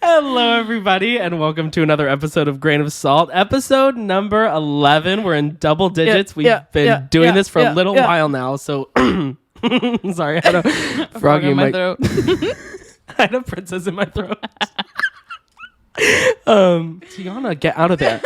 Hello, everybody, and welcome to another episode of Grain of Salt, episode number 11. We're in double digits. We've been doing this for a little while now, so sorry, I had a frog in my throat. I had a princess in my throat. Tiana, get out of there.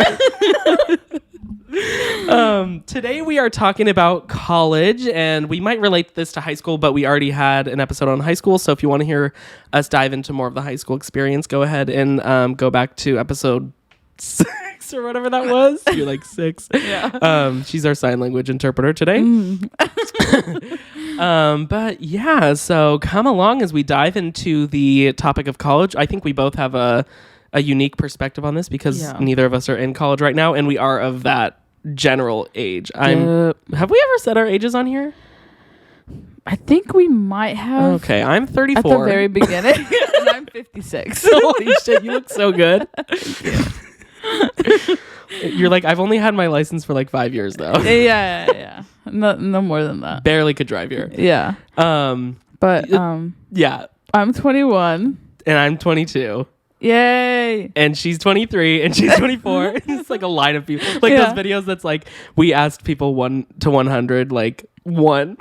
Today we are talking about college, and we might relate this to high school, but we already had an episode on high school. So if you want to hear us dive into more of the high school experience, go ahead and go back to episode 6 or whatever that was. You're like 6. Yeah. She's our sign language interpreter today. But yeah, so come along as we dive into the topic of college. I think we both have a unique perspective on this because neither of us are in college right now, and we are of that general age. Have we ever said our ages on here? I think we might have. Okay, I'm 34 at the very beginning, and I'm 56. Holy shit, you look so good. You're like, I've only had my license for like 5 years though. Yeah. No more than that. Barely could drive here. Yeah. Yeah. I'm 21 and I'm 22. Yay. And she's 23 and she's 24. It's like a line of people. Like those videos that's like, we asked people 1 to 100, like 1.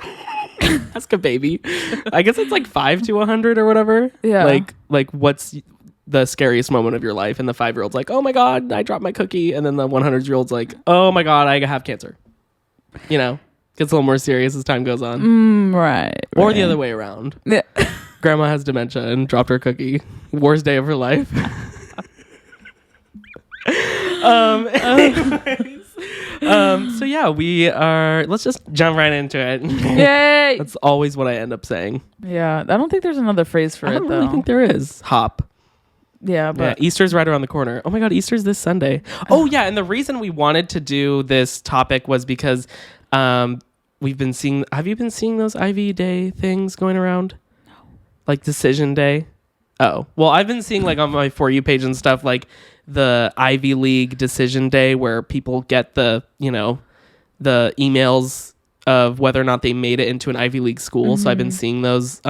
Ask a baby. I guess it's like 5 to 100 or whatever. Yeah. Like what's the scariest moment of your life? And the 5-year-old's like, oh my God, I dropped my cookie. And then the 100-year-old's like, oh my God, I have cancer. You know, gets a little more serious as time goes on. Right. Or the other way around. Yeah. Grandma has dementia and dropped her cookie. Worst day of her life. So yeah, let's just jump right into it. Yay. That's always what I end up saying. Yeah. I don't think there's another phrase for it, though. I don't really think there is. Hop. Yeah, but Easter's right around the corner. Oh my God, Easter's this Sunday. Oh yeah, and the reason we wanted to do this topic was because we've been seeing. Have you been seeing those Ivy Day things going around? No. Like Decision Day. Oh well, I've been seeing like on my For You page and stuff like the Ivy League Decision Day where people get the emails of whether or not they made it into an Ivy League school. Mm-hmm. So I've been seeing those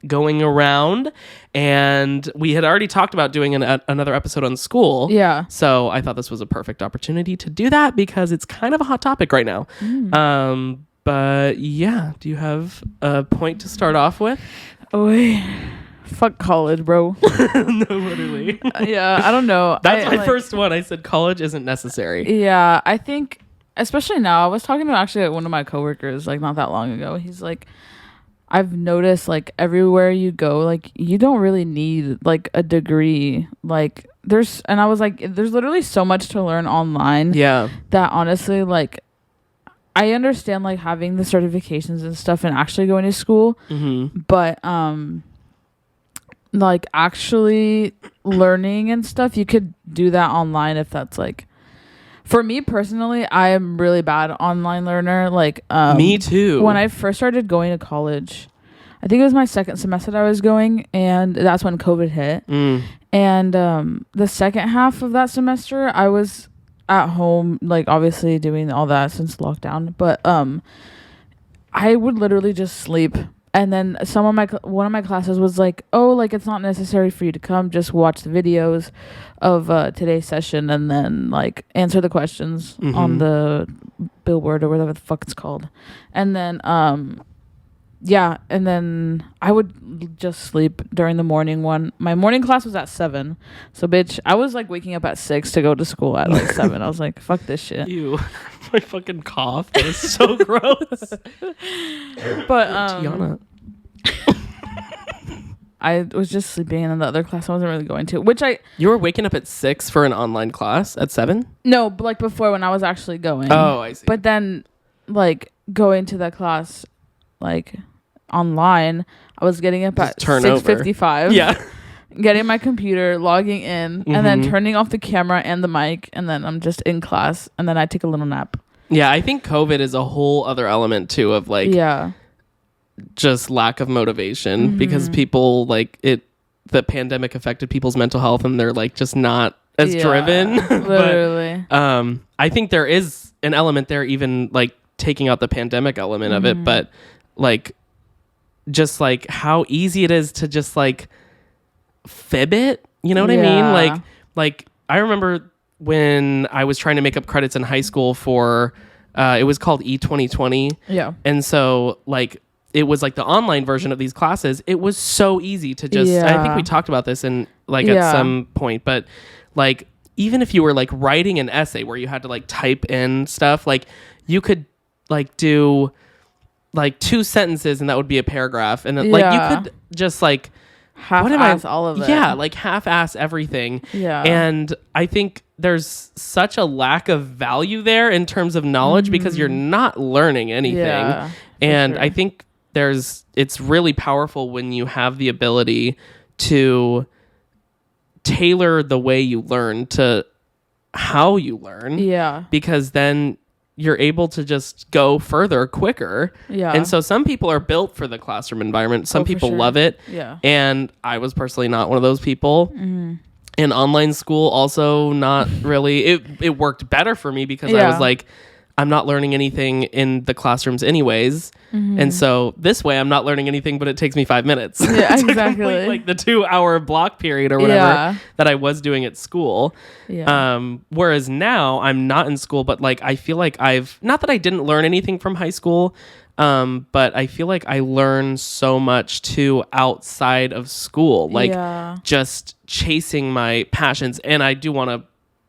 going around, and we had already talked about doing another episode on school. Yeah. So I thought this was a perfect opportunity to do that because it's kind of a hot topic right now. But yeah, do you have a point to start off with? Oh, fuck college, bro. No, literally. Yeah, I don't know. That's my first one. I said college isn't necessary. Yeah, I think, especially now, I was talking to actually one of my coworkers like not that long ago. He's like, I've noticed like everywhere you go, like you don't really need like a degree. Like and I was like, there's literally so much to learn online. Yeah. That honestly, like, I understand like having the certifications and stuff and actually going to school, but like actually learning and stuff, you could do that online if that's like. For me personally, I am really bad online learner. Like me too. When I first started going to college, I think it was my second semester that I was going, and that's when COVID hit. And the second half of that semester, I was at home, like obviously doing all that since lockdown. But I would literally just sleep. And then one of my classes was like, oh, like it's not necessary for you to come, just watch the videos of today's session and then like answer the questions on the billboard or whatever the fuck it's called. And then and then I would just sleep during the morning one. My morning class was at 7. So bitch, I was like waking up at 6 to go to school at like 7. I was like, fuck this shit. Ew. My fucking cough. That was so gross. But Tiana. I was just sleeping, and then the other class I wasn't really going to. You were waking up at 6 for an online class at 7? No, but like before when I was actually going. Oh, I see. But then, like going to that class, like online, I was getting up at 6:55. Yeah. Getting my computer, logging in, and then turning off the camera and the mic, and then I'm just in class, and then I take a little nap. Yeah, I think COVID is a whole other element too of like just lack of motivation because people the pandemic affected people's mental health and they're like just not as driven. Literally. But, I think there is an element there, even like taking out the pandemic element of it, but like just like how easy it is to just like fib it. You know what I Yeah. mean? Like I remember when I was trying to make up credits in high school for, it was called E2020. Yeah. And so like, it was like the online version of these classes. It was so easy to just, I think we talked about this in like at some point, but like, even if you were like writing an essay where you had to like type in stuff, like you could like do like 2 sentences and that would be a paragraph. And then, like you could just like half-ass all of it. Yeah, like half-ass everything. Yeah. And I think there's such a lack of value there in terms of knowledge because you're not learning anything. Yeah, and sure. I think it's really powerful when you have the ability to tailor the way you learn to how you learn. Yeah. Because then you're able to just go further quicker. Yeah. And so some people are built for the classroom environment. Some people love it. Yeah. And I was personally not one of those people. Mm-hmm. And online school also not really. It worked better for me because I was like, I'm not learning anything in the classrooms anyways. Mm-hmm. And so this way I'm not learning anything, but it takes me 5 minutes. Yeah, to exactly. complete, like the 2-hour block period or whatever that I was doing at school. Yeah. Whereas now I'm not in school, but like, I feel like not that I didn't learn anything from high school, but I feel like I learned so much too outside of school, like just chasing my passions. And I do want to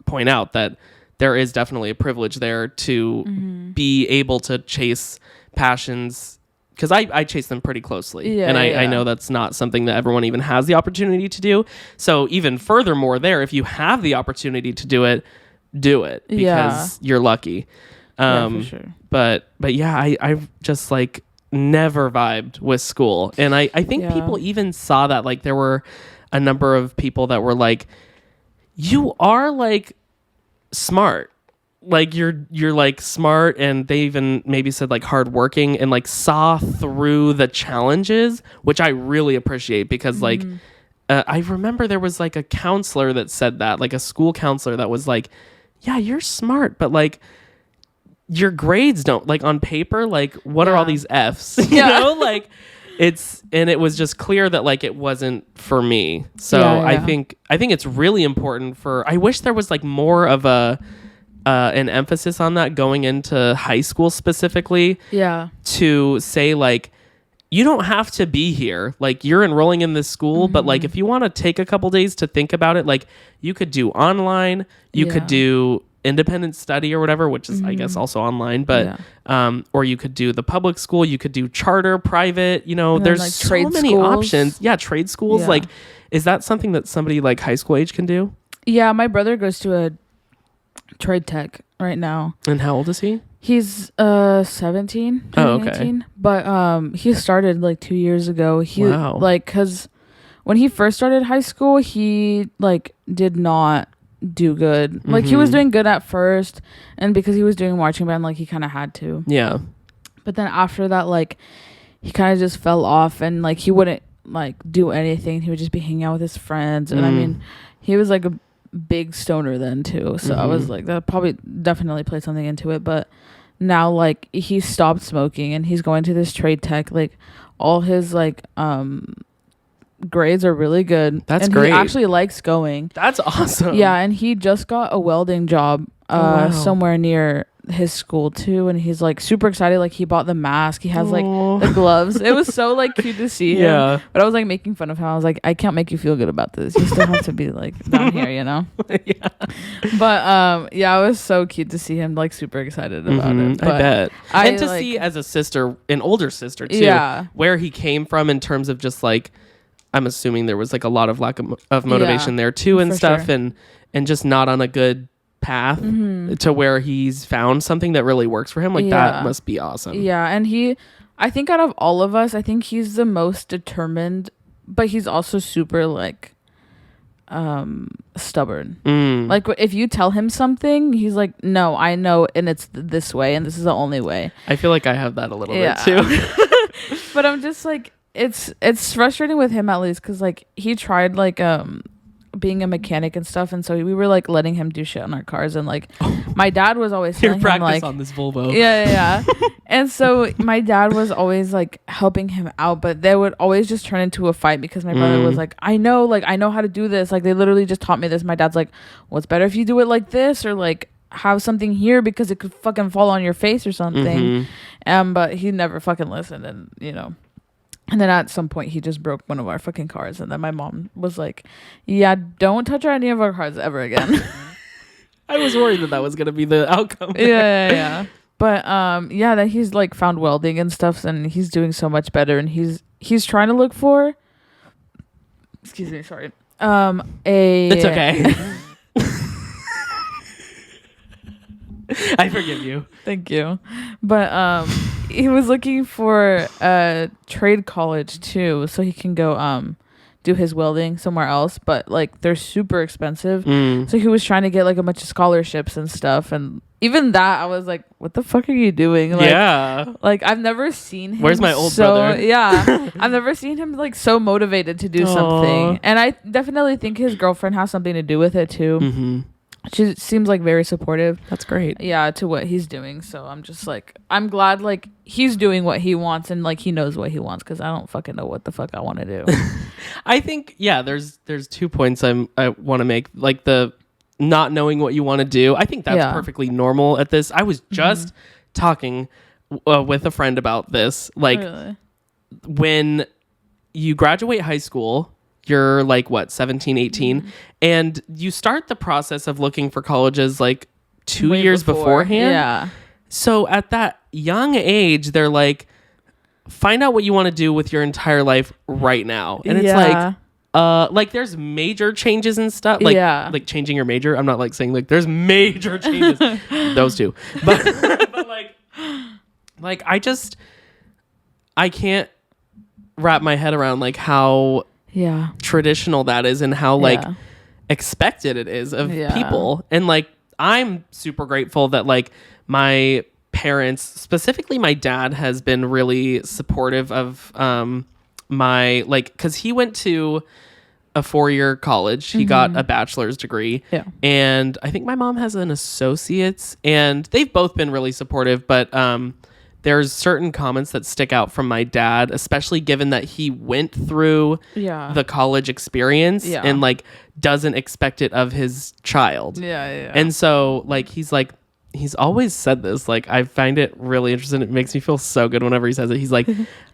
point out that there is definitely a privilege there to be able to chase passions because I chase them pretty closely. I know that's not something that everyone even has the opportunity to do. So even furthermore there, if you have the opportunity to do it because you're lucky. For sure. But yeah, I just like never vibed with school. And I think people even saw that. Like there were a number of people that were like, you are like smart, like you're like smart, and they even maybe said like hardworking and like saw through the challenges, which I really appreciate because like I remember there was like a counselor that said that, like a school counselor that was like, yeah, you're smart, but like your grades don't, like on paper, like what are all these F's? You know, like it was just clear that like it wasn't for me. So I think it's really important I wish there was like more of an emphasis on that going into high school specifically. Yeah. To say like, you don't have to be here. Like you're enrolling in this school, but like if you want to take a couple days to think about it, like you could do online, you could do independent study or whatever, which is I guess also online, but or you could do the public school, you could do charter, private, you know, there's like so many options. Yeah, trade schools. Like, is that something that somebody like high school age can do? Yeah, my brother goes to a trade tech right now. And how old is he? He's 17. Oh, okay. 18, but he started like 2 years ago. He like, cuz when he first started high school, he like did not do good. Like he was doing good at first, and because he was doing marching band, like he kind of had to. Yeah. But then after that, like he kind of just fell off, and like he wouldn't like do anything. He would just be hanging out with his friends, and I mean, he was like a big stoner then too. So I was like, that probably definitely played something into it. But now like he stopped smoking and he's going to this trade tech. Like all his like grades are really good. That's and great. He actually likes going. That's awesome. Yeah, and he just got a welding job somewhere near his school too, and he's like super excited. Like he bought the mask, he has like the gloves. It was so like cute to see him. Yeah, but I was like making fun of him. I was like, I can't make you feel good about this, you still have to be like down here, you know. Yeah, but yeah, it was so cute to see him like super excited about it. But I bet. And to see as a sister, an older sister too, where he came from in terms of just like, I'm assuming there was like a lot of lack of motivation there too and stuff, sure. and just not on a good path to where he's found something that really works for him. Like that must be awesome. Yeah, and I think out of all of us, I think he's the most determined, but he's also super like stubborn. Like if you tell him something, he's like, no, I know, and it's this way, and this is the only way. I feel like I have that a little bit too. But I'm just like, it's frustrating with him at least, because like he tried like being a mechanic and stuff, and so we were like letting him do shit on our cars, and like my dad was always Your telling him practice like on this Volvo. yeah. And so my dad was always like helping him out, but they would always just turn into a fight because my brother was like, I know how to do this. Like they literally just taught me this. My dad's like, well, it's better if you do it like this, or like have something here because it could fucking fall on your face or something. But he never fucking listened, and you know. And then at some point he just broke one of our fucking cars, and then my mom was like, yeah, don't touch any of our cars ever again. I was worried that was gonna be the outcome. Yeah. But that he's like found welding and stuff, and he's doing so much better, and he's trying to look for, excuse me, sorry, it's okay. I forgive you. Thank you. But he was looking for a trade college too, so he can go do his welding somewhere else, but like they're super expensive. So he was trying to get like a bunch of scholarships and stuff, and even that I was like, what the fuck are you doing? Like, like I've never seen him. Where's my old brother? Yeah. I've never seen him like so motivated to do something, and I definitely think his girlfriend has something to do with it too. She seems like very supportive. That's great. Yeah, to what he's doing. So I'm just like, I'm glad like he's doing what he wants, and like he knows what he wants, because I don't fucking know what the fuck I want to do. I think there's 2 points I want to make. Like the not knowing what you want to do. I think that's perfectly normal at this. I was just talking with a friend about this. Like when you graduate high school, you're like 17, 18, and you start the process of looking for colleges like 2 years beforehand. Yeah. So at that young age, they're like, find out what you want to do with your entire life right now. And it's like there's major changes and stuff, like changing your major. I'm not like saying like there's major changes, those two, but like I can't wrap my head around like how traditional that is, and how like expected it is of people. And like I'm super grateful that like my parents, specifically my dad, has been really supportive of my like, because he went to a 4-year college. He got a bachelor's degree, and I think my mom has an associate's, and they've both been really supportive. But there's certain comments that stick out from my dad, especially given that he went through the college experience and like doesn't expect it of his child. And so like he's always said this, like I find it really interesting. It makes me feel so good whenever he says it. He's like,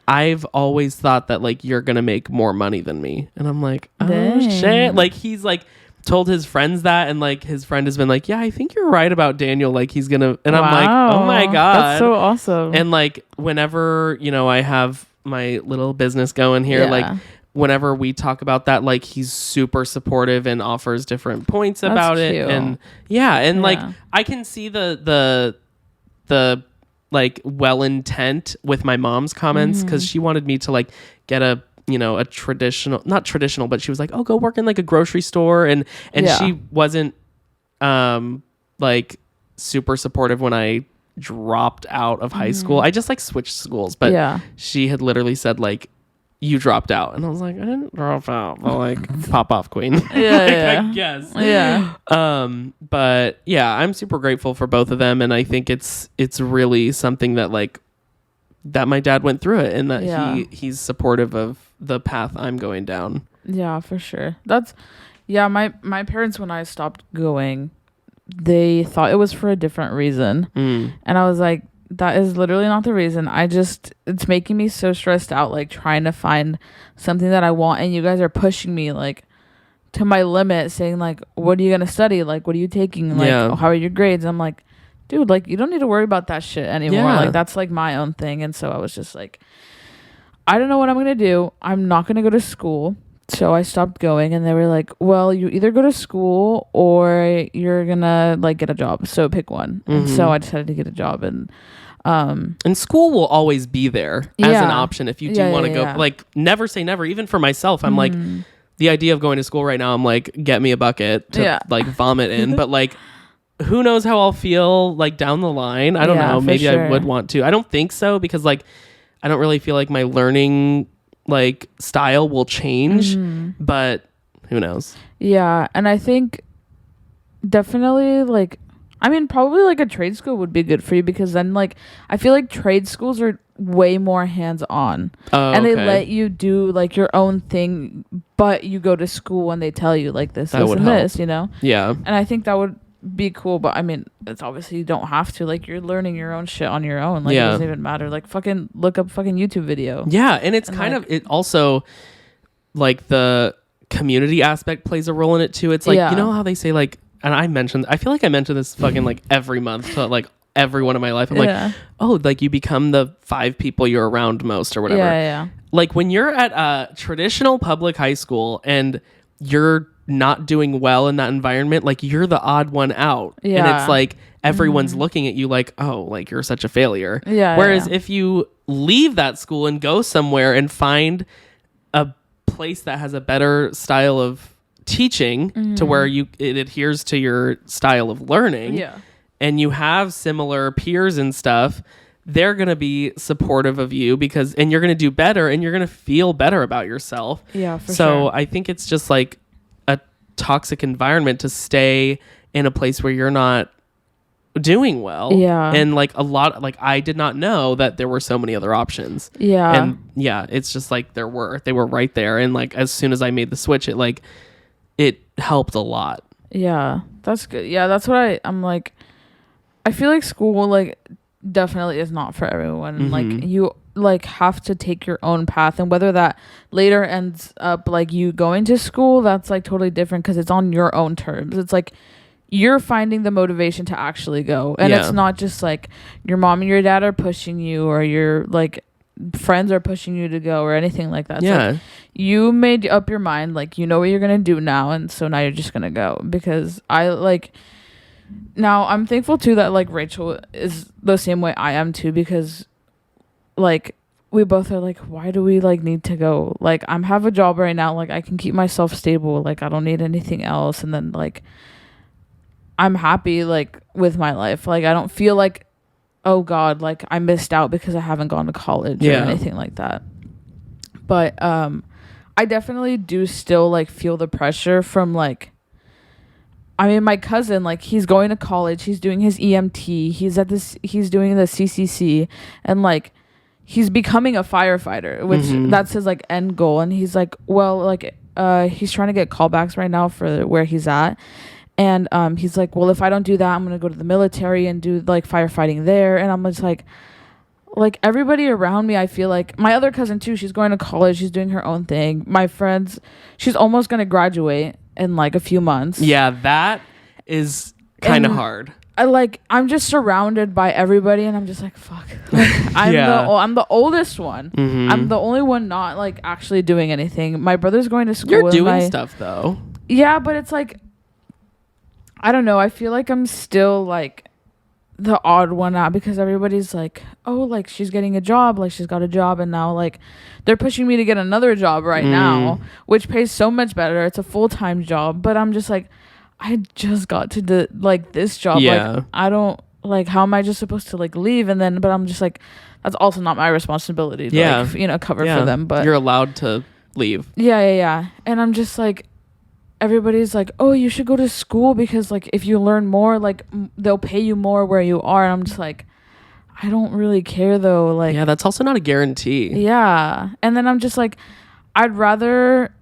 I've always thought that like you're gonna make more money than me. And I'm like, oh shit. Like he's like told his friends that, and like his friend has been like, yeah, I think you're right about Daniel, like he's gonna, and I'm like, oh my god, that's so awesome. And like whenever, you know, I have my little business going here, like whenever we talk about that, like he's super supportive and offers different points about it. And like I can see the like well intent with my mom's comments, because she wanted me to like get a, you know, a traditional, not traditional, but she was like, oh, go work in like a grocery store, and she wasn't like super supportive when I dropped out of high school. I just like switched schools, but she had literally said like, you dropped out, and I was like, I didn't drop out, but like pop off queen. I guess. But yeah, I'm super grateful for both of them, and I think it's really something that like that my dad went through it, and that he's supportive of the path I'm going down. Yeah, for sure. That's my parents, when I stopped going, they thought it was for a different reason, and I was like, that is literally not the reason. It's making me so stressed out, like trying to find something that I want, and you guys are pushing me like to my limit, saying like, what are you gonna study, like what are you taking, like how are your grades? I'm like, dude, like you don't need to worry about that shit anymore. Like that's like my own thing. And so I was just like, I don't know what I'm gonna do. I'm not gonna go to school. So I stopped going, and they were like, well, you either go to school or you're gonna like get a job, so pick one. And so I decided to get a job, and school will always be there as an option if you do want to go. Like never say never. Even for myself, I'm like, the idea of going to school right now, I'm like, get me a bucket to like vomit in. But like, who knows how I'll feel like down the line. I don't know. Maybe I would want to. I don't think so, because like I don't really feel like my learning like style will change, but who knows? Yeah, and I think definitely like, I mean, probably like a trade school would be good for you, because then like I feel like trade schools are way more hands on, and they let you do like your own thing, but you go to school and they tell you like this, this, and this, you know? Yeah. And I think that would be cool, but I mean, it's obviously you don't have to, like, you're learning your own shit on your own, like it doesn't even matter, like fucking look up fucking YouTube video. Yeah, and it's kind of, it also, like, the community aspect plays a role in it too. It's like, you know how they say like, and I feel like I mentioned this fucking like every month to like everyone in my life. I'm like, oh, like you become the 5 people you're around most or whatever. Yeah. Like when you're at a traditional public high school and you're not doing well in that environment, like you're the odd one out. And it's like everyone's looking at you like, oh, like you're such a failure. Whereas if you leave that school and go somewhere and find a place that has a better style of teaching to where it adheres to your style of learning, and you have similar peers and stuff, they're going to be supportive of you and you're going to do better and you're going to feel better about yourself. So I think it's just like a toxic environment to stay in a place where you're not doing well. And like a lot, like I did not know that there were so many other options. And it's just like they were right there. And like as soon as I made the switch, it helped a lot. Yeah, that's good. Yeah, that's what I'm like, I feel like school like definitely is not for everyone. Like you like have to take your own path, and whether that later ends up like you going to school, that's like totally different, because it's on your own terms. It's like you're finding the motivation to actually go, and it's not just like your mom and your dad are pushing you, or your like friends are pushing you to go, or anything like that. Like, you made up your mind, like you know what you're gonna do now, and so now you're just gonna go. Because I like, now I'm thankful too that like Rachel is the same way I am too, because like we both are like, why do we like need to go? Like I'm have a job right now, like I can keep myself stable, like I don't need anything else, and then like I'm happy like with my life. Like I don't feel like, oh god, like I missed out because I haven't gone to college or anything like that. But I definitely do still like feel the pressure from like, I mean, my cousin, like he's going to college, he's doing his EMT, he's doing the CCC, and like he's becoming a firefighter, which that's his like end goal. And he's like, well, like he's trying to get callbacks right now for where he's at. And he's like, well, if I don't do that, I'm going to go to the military and do like firefighting there. And I'm just like everybody around me, I feel like my other cousin too, she's going to college, she's doing her own thing. My friends, she's almost going to graduate in like a few months. Yeah, that is kind of hard. I'm just surrounded by everybody, and I'm just like, fuck. Like, I'm the oldest one. I'm the only one not like actually doing anything. My brother's going to school. You're doing stuff though. Yeah, but it's like, I don't know. I feel like I'm still like the odd one out, because everybody's like, oh, like she's getting a job, like she's got a job, and now like they're pushing me to get another job right now, which pays so much better. It's a full-time job, but I'm just like, I just got to do like this job. Like I don't like, how am I just supposed to like leave? And then, but I'm just like, that's also not my responsibility to like, cover for them. But you're allowed to leave. Yeah. And I'm just like, everybody's like, oh, you should go to school, because like if you learn more, like they'll pay you more where you are. And I'm just like, I don't really care though. Like, yeah, that's also not a guarantee. Yeah. And then I'm just like, I'd rather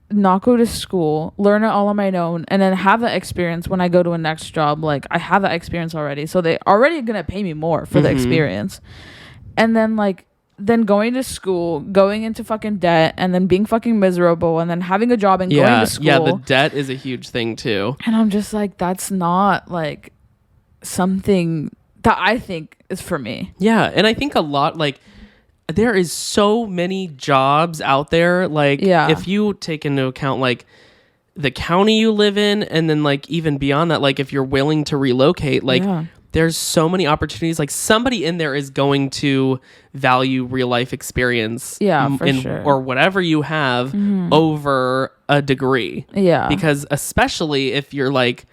not go to school, learn it all on my own, and then have that experience when I go to a next job. Like I have that experience already, so they already gonna pay me more for the experience. And then like, then going to school, going into fucking debt, and then being fucking miserable, and then having a job and going to school. Yeah, the debt is a huge thing too. And I'm just like, that's not like something that I think is for me. Yeah, and I think a lot, like, there is so many jobs out there. Like, if you take into account like the county you live in, and then like even beyond that, like if you're willing to relocate, like there's so many opportunities. Like somebody in there is going to value real life experience, for sure, or whatever you have over a degree. Yeah, because especially if you're like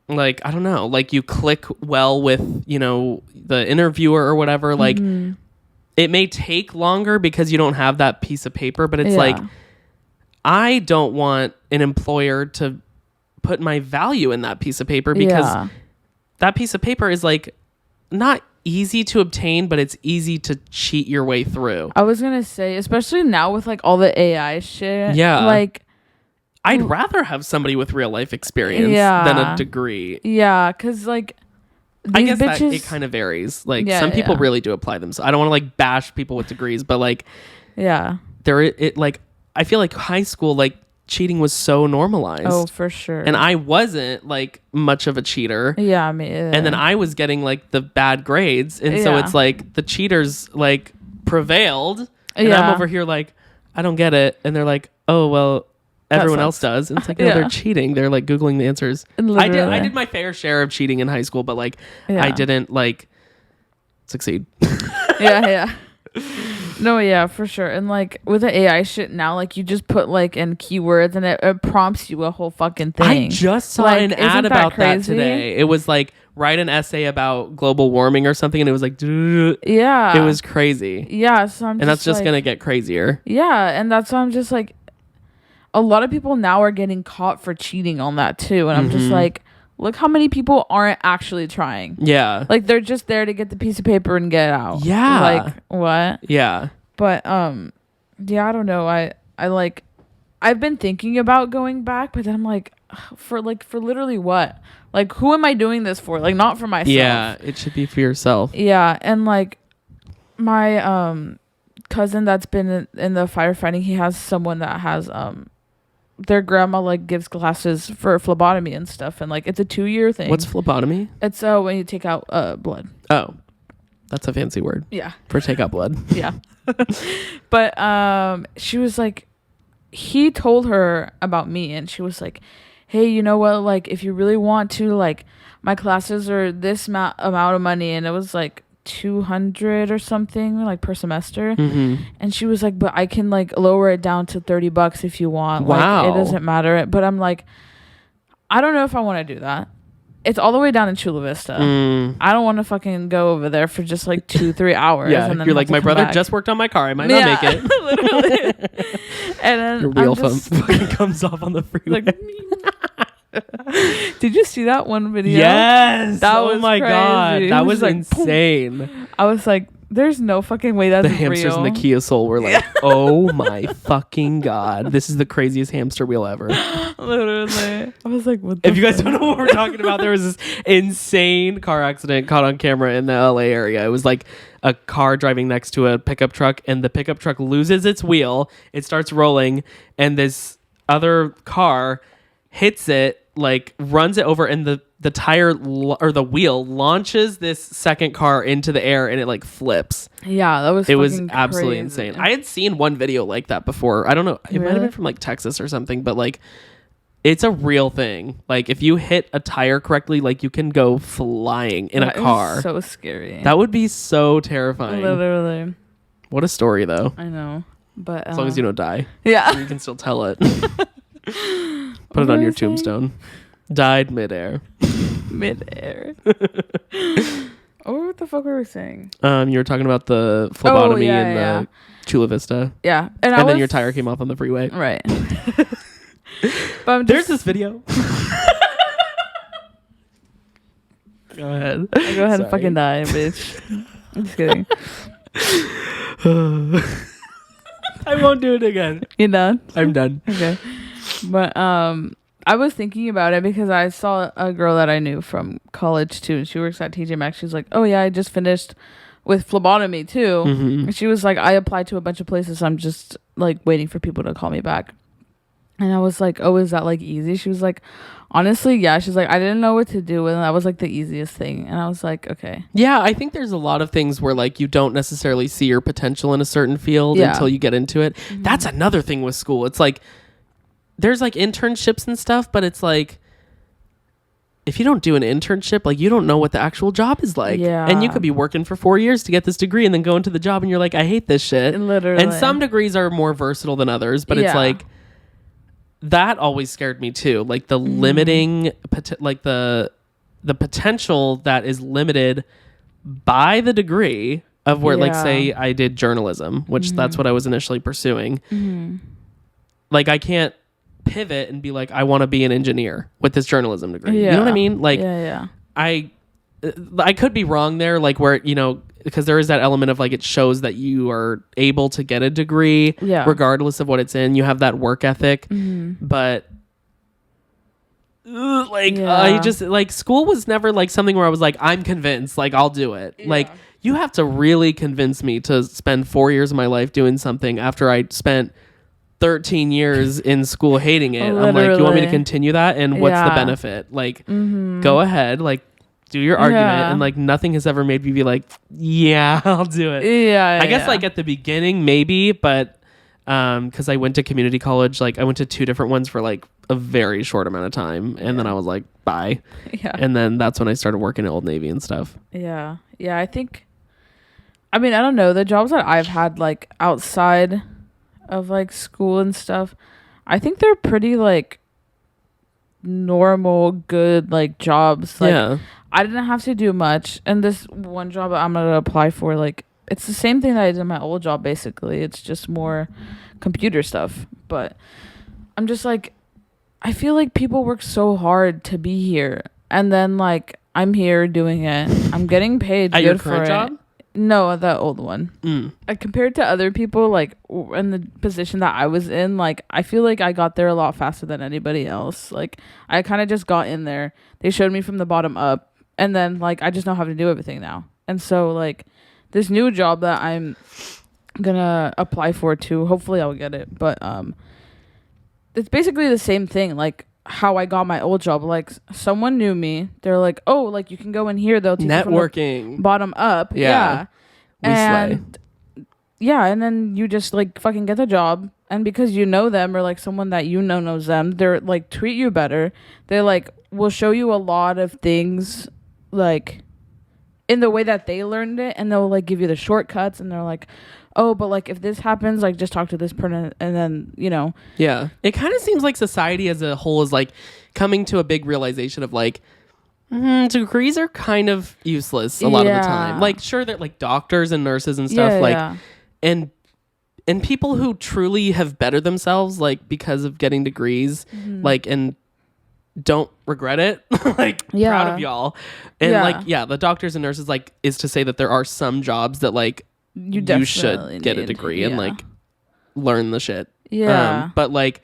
I don't know, like you click well with the interviewer or whatever. Like it may take longer because you don't have that piece of paper, but it's like, I don't want an employer to put my value in that piece of paper, because that piece of paper is like not easy to obtain, but it's easy to cheat your way through. I was gonna say, especially now with like all the AI shit. Yeah. Like, I'd rather have somebody with real life experience than a degree. Yeah, because like I guess that it kind of varies. Like some people really do apply themselves. I don't want to like bash people with degrees, but like like I feel like high school, like cheating was so normalized. Oh, for sure. And I wasn't like much of a cheater. Yeah, I mean, and then I was getting like the bad grades, and so it's like the cheaters like prevailed, and I'm over here like, I don't get it, and they're like, oh well, everyone else does. And it's like, no, they're cheating. They're like Googling the answers. I did my fair share of cheating in high school, but like I didn't like succeed. Yeah. No, yeah, for sure. And like with the AI shit now, like you just put like in keywords and it prompts you a whole fucking thing. I just saw an ad about that today. It was like, write an essay about global warming or something, and it was like, yeah, it was crazy. Yeah, so and that's just gonna get crazier. Yeah, and that's why I'm just like, a lot of people now are getting caught for cheating on that too, and I'm just like, look how many people aren't actually trying. Yeah. Like they're just there to get the piece of paper and get out. Yeah. Like what? Yeah. But yeah, I don't know. I've been thinking about going back, but then I'm like, for literally what? Like who am I doing this for? Like not for myself. Yeah, it should be for yourself. Yeah, and like my cousin that's been in the firefighting, he has someone that has their grandma like gives classes for phlebotomy and stuff, and like it's a 2-year thing. What's phlebotomy? It's when you take out blood. Oh, that's a fancy word. Yeah, for take out blood. Yeah. But she was like, he told her about me, and she was like, hey, you know what, like if you really want to, like my classes are this amount of money, and it was like 200 or something like per semester. And she was like, but I can like lower it down to $30 if you want. Wow. Like it doesn't matter. But I'm like, I don't know if I want to do that. It's all the way down in Chula Vista. I don't want to fucking go over there for just like 2-3 hours. Yeah, and then you're like, my brother just worked on my car, I might not make it. Literally. And then your wheel fucking comes off on the freeway. Like, did you see that one video? Yes. That was my crazy. God, that was like, insane. Boom. I was like, there's no fucking way that's the hamsters real. in the Kia Soul were like, oh my fucking God, this is the craziest hamster wheel ever. Literally. I was like, what the if you guys don't know what we're talking about, there was this insane car accident caught on camera in the LA area. It was like a car driving next to a pickup truck, and the pickup truck loses its wheel, it starts rolling, and this other car hits it, like runs it over, and the tire or the wheel launches this second car into the air, and it like flips. Yeah, that was absolutely crazy. insane. I had seen one video like that before. I don't know, it might have been from like Texas or something, but like it's a real thing. Like if you hit a tire correctly, like you can go flying in a car. So scary. That would be so terrifying. Literally. What a story though. I know, but as long as you don't die, yeah, you can still tell it. Put it on your tombstone. Died midair. Midair. Oh, what the fuck were we saying? You were talking about the phlebotomy in the Chula Vista. Yeah, and then your tire came off on the freeway. Right. But there's this video. Go ahead. Go ahead and fucking die, bitch. I'm just kidding. I won't do it again. You done? I'm done. Okay. But I was thinking about it because I saw a girl that I knew from college too, and she works at TJ Maxx. She's like, oh yeah, I just finished with phlebotomy too. And she was like, I applied to a bunch of places, I'm just like waiting for people to call me back. And I was like, oh, is that like easy? She was like, honestly, yeah. She's like, I didn't know what to do, and that was like the easiest thing. And I was like, okay. Yeah, I think there's a lot of things where like you don't necessarily see your potential in a certain field until you get into it. That's another thing with school. It's like there's like internships and stuff, but it's like if you don't do an internship, like you don't know what the actual job is like. Yeah. And you could be working for 4 years to get this degree and then go into the job and you're like, I hate this shit. Literally. And some degrees are more versatile than others, but it's like that always scared me too. Like the limiting, like the potential that is limited by the degree of where, like, say I did journalism, which that's what I was initially pursuing. like I can't pivot and be like, I want to be an engineer with this journalism degree. Yeah. You know what I mean? Like, yeah. I could be wrong there, like where, you know, because there is that element of like it shows that you are able to get a degree regardless of what it's in. You have that work ethic. But I just like school was never like something where I was like, I'm convinced, like I'll do it. Like you have to really convince me to spend 4 years of my life doing something after I spent 13 years in school hating it. I'm like, you want me to continue that? And what's the benefit? Like, go ahead, like do your argument. And like nothing has ever made me be like, yeah, I'll do it. I guess like at the beginning maybe, but because I went to community college, like I went to 2 different ones for like a very short amount of time, and then I was like, bye. And then that's when I started working at Old Navy and stuff. I think, I mean, I don't know, the jobs that I've had like outside of like school and stuff, I think they're pretty like normal, good like jobs. Like I didn't have to do much, and this one job I'm gonna apply for, like it's the same thing that I did in my old job basically. It's just more computer stuff. But I'm just like, I feel like people work so hard to be here, and then like I'm here doing it. I'm getting paid at good your for current it. job? No, the old one. Compared to other people, like in the position that I was in, like I feel like I got there a lot faster than anybody else. Like I kind of just got in there. They showed me from the bottom up, and then like I just know how to do everything now. And so like this new job that I'm gonna apply for too, hopefully I'll get it. But it's basically the same thing. Like how I got my old job, like someone knew me. They're like, oh, like you can go in here, they'll teach networking you from the bottom up. And then you just like fucking get the job, and because you know them, or like someone that you know knows them, they're like treat you better. They like will show you a lot of things like in the way that they learned it, and they'll like give you the shortcuts, and they're like, oh, but like if this happens, like just talk to this person, and then it kind of seems like society as a whole is like coming to a big realization of like degrees are kind of useless a lot of the time. Like sure, they're like doctors and nurses and stuff, and people who truly have bettered themselves like because of getting degrees, like and don't regret it, like proud of y'all. And like the doctors and nurses, like is to say that there are some jobs that like you should get a degree and like learn the shit. But like,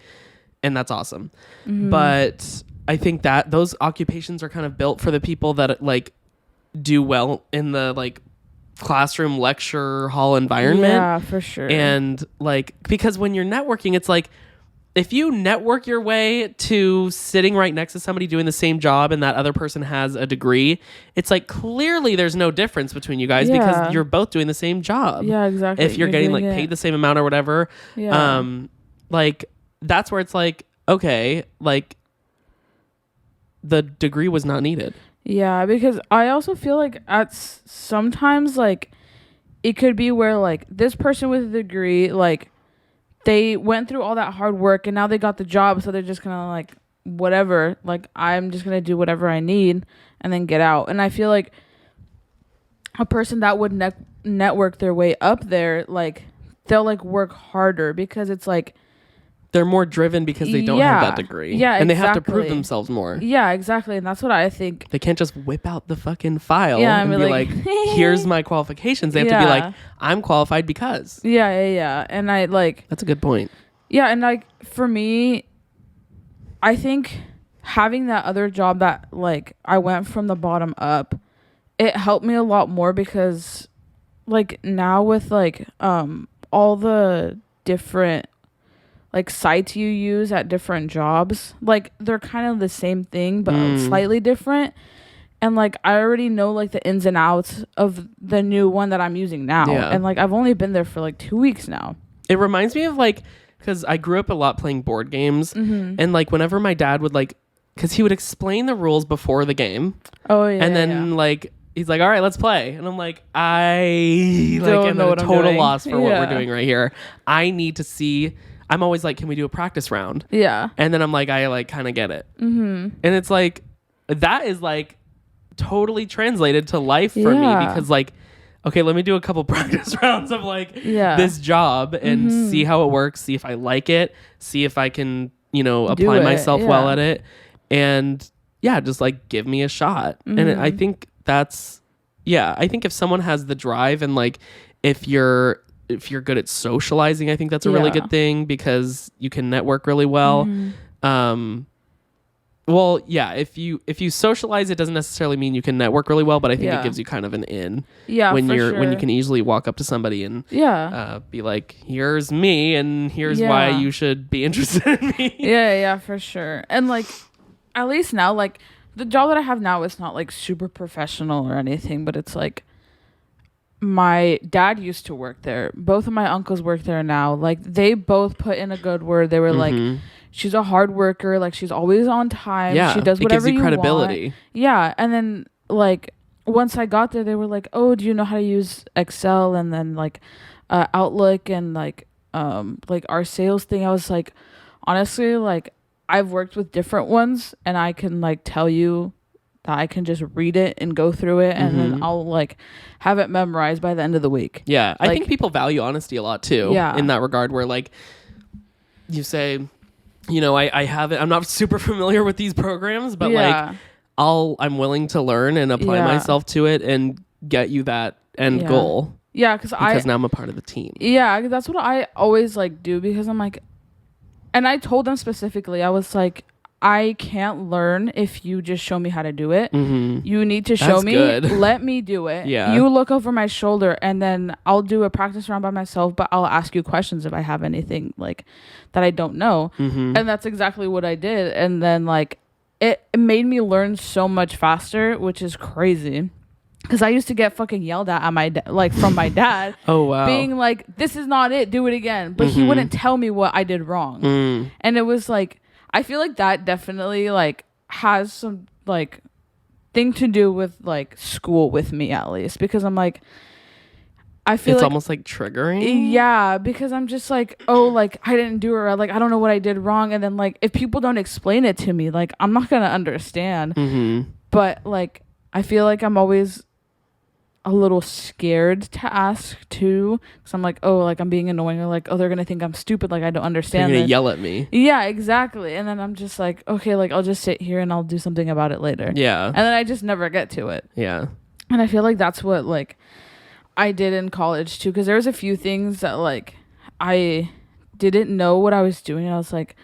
and that's awesome. But I think that those occupations are kind of built for the people that like do well in the like classroom lecture hall environment. Yeah, for sure. And like, because when you're networking, it's like, if you network your way to sitting right next to somebody doing the same job and that other person has a degree, it's like clearly there's no difference between you guys because you're both doing the same job. Yeah, exactly. If you're getting like paid the same amount or whatever. Like that's where it's like, okay, like the degree was not needed. Yeah, because I also feel like at sometimes like it could be where like this person with a degree, like they went through all that hard work and now they got the job, so they're just gonna like whatever, like I'm just gonna do whatever I need and then get out. And I feel like a person that would network their way up there, like they'll like work harder because it's like they're more driven because they don't have that degree. Yeah, and they have to prove themselves more. Yeah, exactly. And that's what I think. They can't just whip out the fucking file and be like, here's my qualifications. They have to be like, I'm qualified because. Yeah. And I like... That's a good point. Yeah, and like for me, I think having that other job that like I went from the bottom up, it helped me a lot more because like now with like all the different like sites you use at different jobs, like they're kind of the same thing but slightly different, and like I already know like the ins and outs of the new one that I'm using now, and like I've only been there for like 2 weeks now. It reminds me of like, because I grew up a lot playing board games, and like whenever my dad would like, because he would explain the rules before the game, and then like he's like, all right, let's play. And I'm like, I like am at a total loss for what we're doing right here. I need to see. I'm always like, can we do a practice round? Yeah. And then I'm like, I like kind of get it. And it's like, that is like totally translated to life for me because like, okay, let me do a couple practice rounds of like Yeah. this job and see how it works, see if I like it, see if I can, apply myself well at it. And yeah, just like give me a shot. And I think I think if someone has the drive and like if you're good at socializing, I think that's a really good thing because you can network really well. Well, yeah, if you socialize, it doesn't necessarily mean you can network really well, but I think it gives you kind of an in. Yeah, when you can easily walk up to somebody and be like, here's me and here's why you should be interested in me. Yeah, for sure. And like at least now, like the job that I have now is not like super professional or anything, but it's like my dad used to work there. Both of my uncles work there now. Like they both put in a good word. They were like, she's a hard worker. Like she's always on time. Yeah, she does whatever it gives you credibility. Want. Yeah, and then like once I got there, they were like, "Oh, do you know how to use Excel?" And then like Outlook and like our sales thing. I was like, honestly, like I've worked with different ones, and I can like tell you that I can just read it and go through it, and then I'll like have it memorized by the end of the week. Yeah, like, I think people value honesty a lot too. Yeah. In that regard, where like you say, I haven't. I'm not super familiar with these programs, but like I'm willing to learn and apply myself to it and get you that end goal. Yeah, because now I'm a part of the team. Yeah, that's what I always like do because I'm like, and I told them specifically, I was like, I can't learn if you just show me how to do it. You need to show me. Good. Let me do it. Yeah. You look over my shoulder and then I'll do a practice round by myself, but I'll ask you questions if I have anything like that I don't know. And that's exactly what I did. And then like it made me learn so much faster, which is crazy. Because I used to get fucking yelled at from my dad. Oh, wow. Being like, this is not it. Do it again. But he wouldn't tell me what I did wrong. And it was like, I feel like that definitely like has some like thing to do with like school with me at least. Because I'm like, I feel it's like, almost like triggering. Yeah, because I'm just like, oh, like I didn't do it. Or, like I don't know what I did wrong. And then like if people don't explain it to me, like I'm not going to understand. But like I feel like I'm always a little scared to ask too, because I'm like, oh, like I'm being annoying, or like, oh, they're gonna think I'm stupid, like I don't understand. They're gonna yell at me. Yeah, exactly. And then I'm just like, okay, like I'll just sit here and I'll do something about it later. Yeah. And then I just never get to it. Yeah. And I feel like that's what like I did in college too, because there was a few things that like I didn't know what I was doing, and I was like,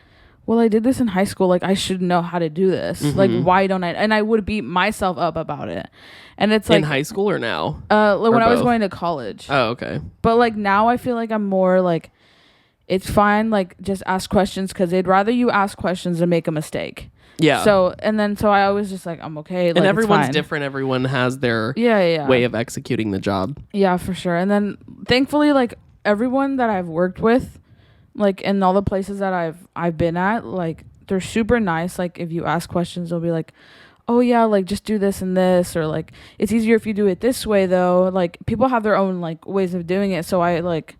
well, I did this in high school, like I should know how to do this. Like why don't I? And I would beat myself up about it. And it's like in high school or now? When I was going to college. Oh, okay. But like now I feel like I'm more like, it's fine, like just ask questions, because they'd rather you ask questions than make a mistake. Yeah. So I was just like, I'm okay. Like, and everyone's different. Everyone has their way of executing the job. Yeah, for sure. And then thankfully, like everyone that I've worked with, like in all the places that I've been at, like they're super nice. Like if you ask questions, they'll be like, oh yeah, like just do this and this, or like it's easier if you do it this way though. Like people have their own like ways of doing it. So I like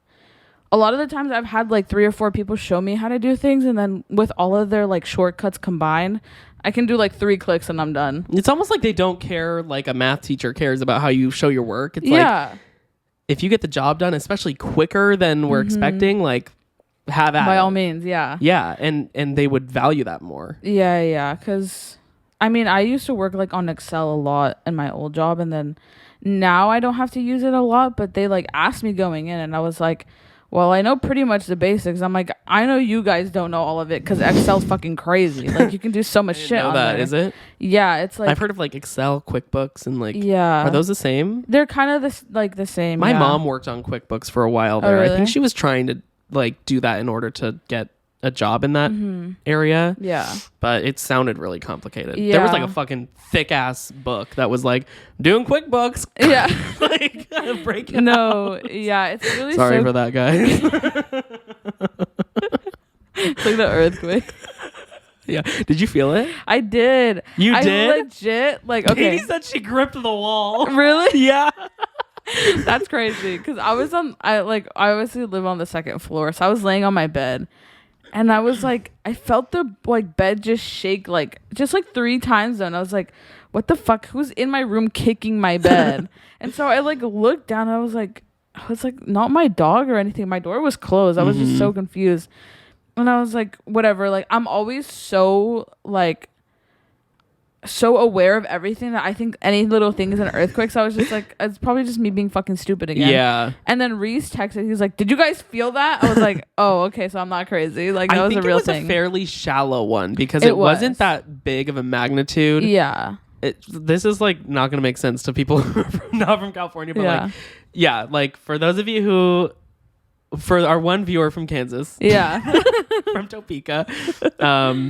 a lot of the times I've had like 3 or 4 people show me how to do things, and then with all of their like shortcuts combined, I can do like 3 clicks and I'm done. It's almost like they don't care like a math teacher cares about how you show your work. It's like if you get the job done, especially quicker than we're expecting, like have at by it. all means. Yeah, and they would value that more. Yeah, because I mean, I used to work like on Excel a lot in my old job, and then now I don't have to use it a lot, but they like asked me going in, and I was like, well, I know pretty much the basics. I'm like, I know you guys don't know all of it, because Excel's fucking crazy. Like you can do so much shit know on that, there. is it? Yeah, it's like I've heard of like Excel, QuickBooks, and like are those the same? They're kind of the same. My mom worked on QuickBooks for a while there. Oh, really? I think she was trying to like do that in order to get a job in that area. Yeah. But it sounded really complicated. Yeah. There was like a fucking thick ass book that was like doing QuickBooks. Yeah. like break it out. Yeah, it's really sorry for that, guys. It's like the earthquake. Yeah. Did you feel it? I did. You did? I legit like okay. Katie said she gripped the wall. Really? Yeah. That's crazy, because I obviously live on the 2nd floor, so I was laying on my bed, and I was like, I felt the like bed just shake like 3 times though, and I was like, what the fuck? Who's in my room kicking my bed? And so I like looked down and I was like, not my dog or anything. My door was closed. I was just so confused. And I was like, whatever. Like, I'm always so aware of everything that I think any little thing is an earthquake. So I was just like, it's probably just me being fucking stupid again. Yeah. And then Reese texted. He was like, "Did you guys feel that?" I was like, "Oh, okay. So I'm not crazy. Like, that was a real thing." I think it was a fairly shallow one because it wasn't that big of a magnitude. Yeah. This is like not going to make sense to people who are not from California, but like for those of you for our one viewer from Kansas. Yeah. From Topeka.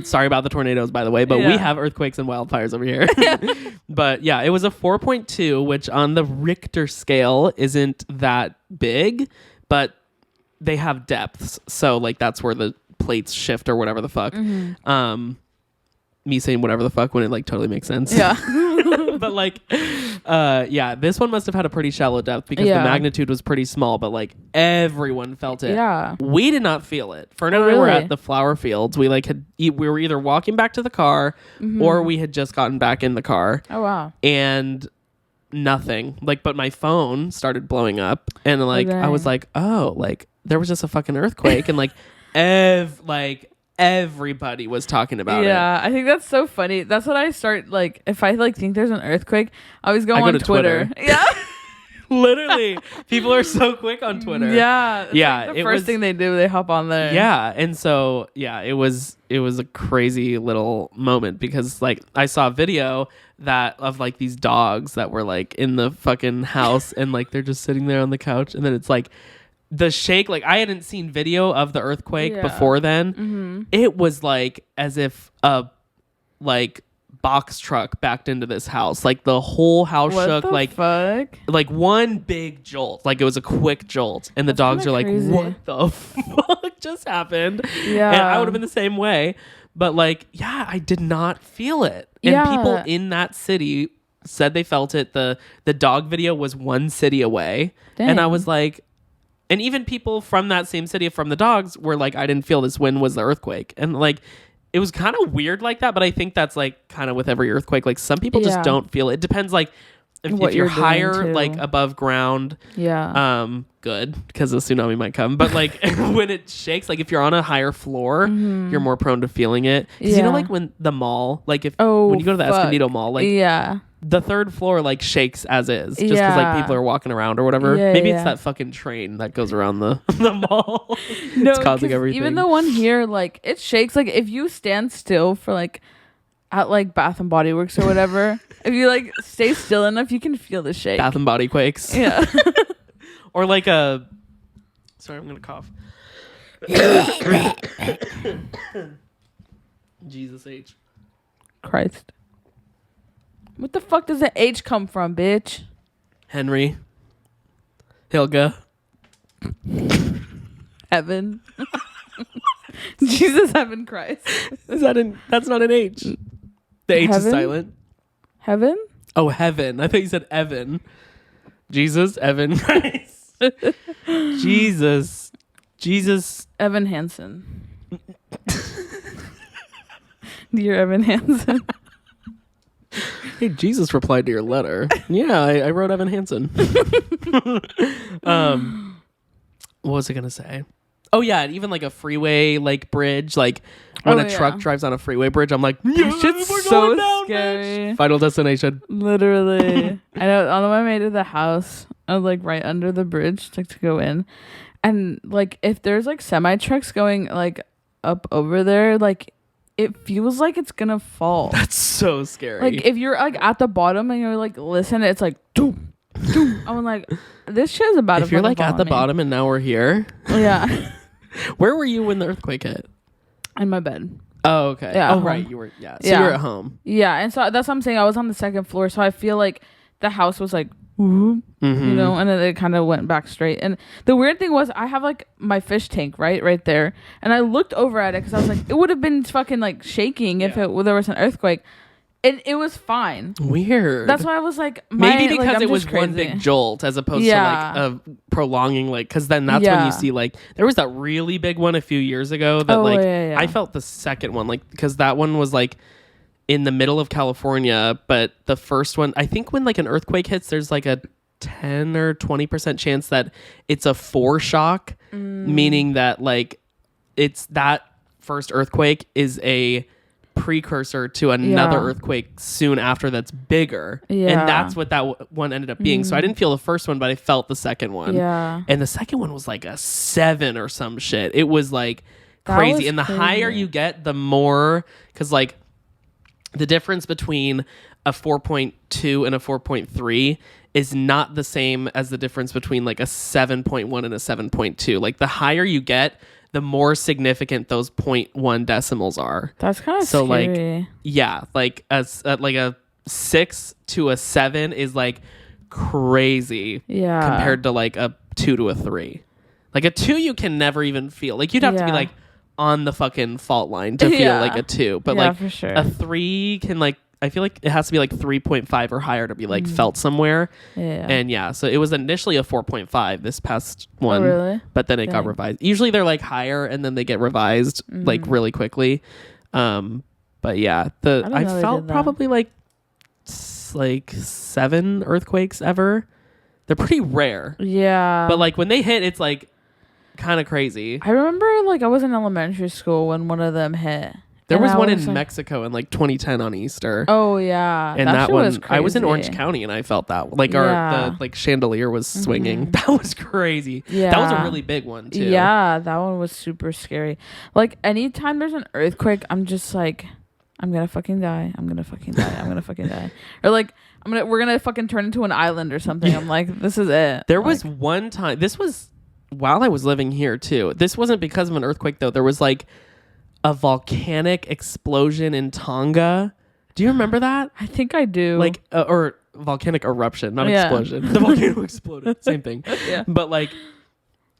Sorry about the tornadoes, by the way, but we have earthquakes and wildfires over here. But yeah, it was a 4.2, which on the Richter scale isn't that big, but they have depths. So like that's where the plates shift or whatever the fuck. Me saying whatever the fuck when it like totally makes sense. Yeah. But like this one must have had a pretty shallow depth because the magnitude was pretty small, but like everyone felt it. Yeah. We did not feel it. Fernando and I were at the flower fields. We like we were either walking back to the car or we had just gotten back in the car. Oh wow. And nothing. Like, but my phone started blowing up and like I was like, oh, like there was just a fucking earthquake and like everybody was talking about it. Yeah, I think that's so funny. That's what I start like if I like think there's an earthquake, I always go on Twitter. Yeah. Literally. People are so quick on Twitter. Yeah. Yeah. Like the first thing they do, they hop on there. Yeah. And so it was a crazy little moment because like I saw a video of like these dogs that were like in the fucking house and like they're just sitting there on the couch and then it's like the shake, like I hadn't seen video of the earthquake before then. It was like as if a like box truck backed into this house. Like the whole house shook. Like one big jolt. Like it was a quick jolt. And the dogs are like, what the fuck just happened? Yeah. And I would have been the same way. But like, yeah, I did not feel it. And people in that city said they felt it. The dog video was one city away. Dang. And I was like, and even people from that same city from the dogs were like, I didn't feel this. When was the earthquake? And like, it was kind of weird like that. But I think that's like kind of with every earthquake. Like some people just don't feel it. It depends like if you're higher, like above ground. Yeah. Good. Because a tsunami might come. But like when it shakes, like if you're on a higher floor, you're more prone to feeling it. Because you know like when the mall, like when you go to the Escondido Mall, like the third floor like shakes as is just because like people are walking around or whatever. Maybe it's that fucking train that goes around the mall. No, it's causing everything. Even the one here, like it shakes. Like if you stand still for like at like Bath and Body Works or whatever, if you like stay still enough, you can feel the shake. Bath and Body quakes. Yeah. Or like sorry, I'm gonna cough. Jesus H. Christ. What the fuck does the H come from, bitch? Henry. Hilga. Heaven. Jesus, heaven, Christ. That's not an H. The H is silent. Heaven? Oh, heaven. I thought you said Evan. Jesus, Evan, Christ. Jesus. Evan Hansen. Dear Evan Hansen. Hey, Jesus replied to your letter. Yeah, I wrote Evan Hansen. What was I gonna say? Oh yeah, and even like a freeway like bridge, like when a truck drives on a freeway bridge, I'm like, yeah, shit's so scary. Bitch. Final destination. Literally. I know on the way to the house, I was like right under the bridge to go in. And like if there's like semi trucks going like up over there, like it feels like it's gonna fall. That's so scary. Like if you're like at the bottom and you're like listen, it's like doom, doom. I'm like, this shit is about. If you're like at the bottom and now we're here. Yeah. Where were you when the earthquake hit? In my bed. Oh, okay. Yeah. Oh, right. You were. Yeah. So you were at home. Yeah, and so that's what I'm saying. I was on the second floor, so I feel like the house was like, you know, and then it kind of went back straight. And the weird thing was, I have like my fish tank right there, and I looked over at it because I was like, it would have been fucking like shaking if there was an earthquake. And it was fine. Weird. That's why I was like, maybe because it was one big jolt as opposed to like a prolonging, like, because then that's when you see like there was that really big one a few years ago that I felt the second one, like, because that one was like in the middle of California, but the first one, I think when like an earthquake hits, there's like a 10 or 20% chance that it's a foreshock, meaning that like it's that first earthquake is a precursor to another earthquake soon after that's bigger. And that's what that one ended up being. So I didn't feel the first one, but I felt the second one. And the second one was like a 7 or some shit. It was like crazy. And the higher you get, the more, because like the difference between a 4.2 and a 4.3 is not the same as the difference between like a 7.1 and a 7.2. Like the higher you get, the more significant those 0.1 decimals are. That's kind of so scary. Like, yeah, like like a 6 to a 7 is like crazy compared to like a 2 to a 3. Like a 2 you can never even feel. Like you'd have to be like on the fucking fault line to feel like a 2. But like for sure. a 3 can like, I feel like it has to be like 3.5 or higher to be like felt somewhere. And so it was initially a 4.5 this past one. Oh, really? But then it got revised. Usually they're like higher and then they get revised like really quickly. But yeah, I felt probably like 7 earthquakes ever. They're pretty rare. Yeah. But like when they hit, it's like kind of crazy. I remember like I was in elementary school when one of them hit. There was one in Mexico in like 2010 on Easter. Oh yeah, and that one was crazy. I was in Orange County and I felt that like the like chandelier was swinging. That was crazy. Yeah, that was a really big one too. Yeah, that one was super scary. Like anytime there's an earthquake, I'm just like, I'm gonna fucking die. I'm gonna fucking die. I'm gonna fucking die. Or like we're gonna fucking turn into an island or something. I'm like, this is it. There was one time. This was while I was living here too. This wasn't because of an earthquake though. There was like a volcanic explosion in Tonga. Do you remember that? I think I do. Like, or volcanic eruption, not explosion. The volcano exploded. Same thing. But like,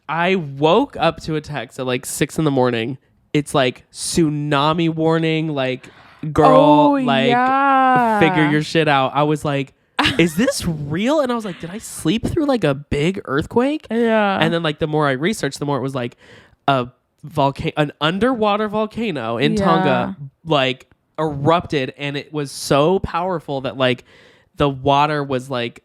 I woke up to a text at like 6 a.m. It's like tsunami warning. Like, girl, figure your shit out. I was like, is this real? And I was like, did I sleep through like a big earthquake? Yeah. And then like the more I researched, the more it was like an underwater volcano in Tonga like erupted, and it was so powerful that like the water was like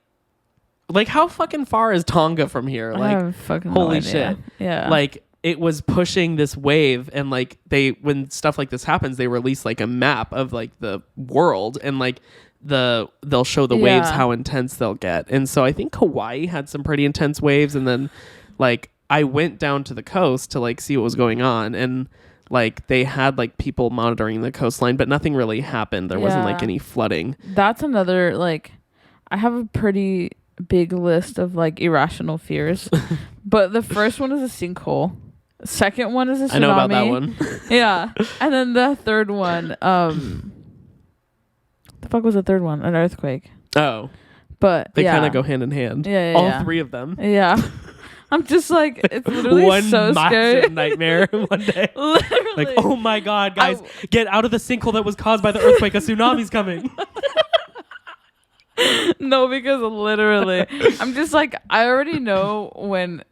how fucking far is Tonga from here? Like I have fucking holy no shit. idea. Yeah. Like it was pushing this wave, and like when stuff like this happens, they release like a map of like the world, and like they'll show the waves how intense they'll get. And so I think Hawaii had some pretty intense waves, and then like I went down to the coast to like see what was going on, and like they had like people monitoring the coastline, but nothing really happened. There wasn't like any flooding. That's another like, I have a pretty big list of like irrational fears, but the first one is a sinkhole. Second one is a tsunami. I know about that one. Yeah, and then the third one, the fuck was the third one? An earthquake. Oh, but they kind of go hand in hand. Yeah, all three of them. Yeah. I'm just like, it's literally one so scary. nightmare one day. Literally. Like, oh my God, guys, get out of the sinkhole that was caused by the earthquake. A tsunami's coming. No, because literally, I'm just like, I already know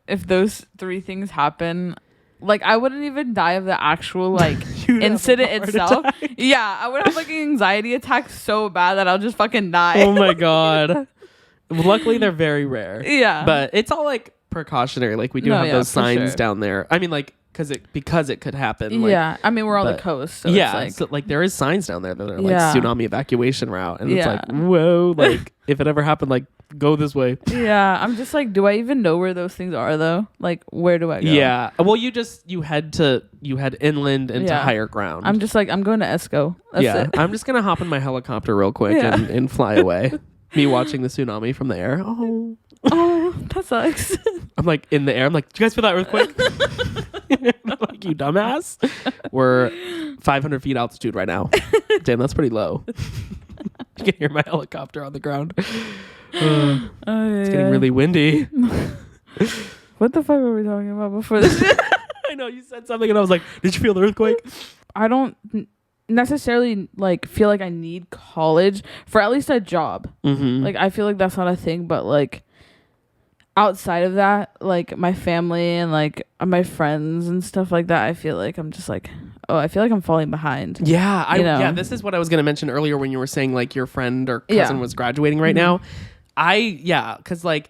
if those 3 things happen, like I wouldn't even die of the actual like incident itself. Attack. Yeah, I would have like an anxiety attack so bad that I'll just fucking die. Oh my God. Luckily, they're very rare. Yeah. But it's all like precautionary. Like we do have those signs down there. I mean, like because it could happen. Like, yeah. I mean, we're on the coast. So yeah. It's like, so like there is signs down there that are like tsunami evacuation route. And it's like, whoa, like if it ever happened, like go this way. Yeah. I'm just like, do I even know where those things are though? Like, where do I go? Yeah. Well, you head inland and to higher ground. I'm just like, I'm going to Esco. That's it. I'm just going to hop in my helicopter real quick and fly away. Me watching the tsunami from the air. Oh, that sucks. I'm like in the air. I'm like, do you guys feel that earthquake? Like, you dumbass. We're 500 feet altitude right now. Damn, that's pretty low. You can hear my helicopter on the ground. It's getting really windy. What the fuck were we talking about before this? I know, you said something and I was like, did you feel the earthquake? I don't necessarily like feel like I need college for at least a job. Like I feel like that's not a thing, but like outside of that, like my family and like my friends and stuff like that, I feel like I'm just like, oh, I feel like I'm falling behind. Yeah. You know? Yeah. This is what I was going to mention earlier when you were saying like your friend or cousin was graduating right now. Cause like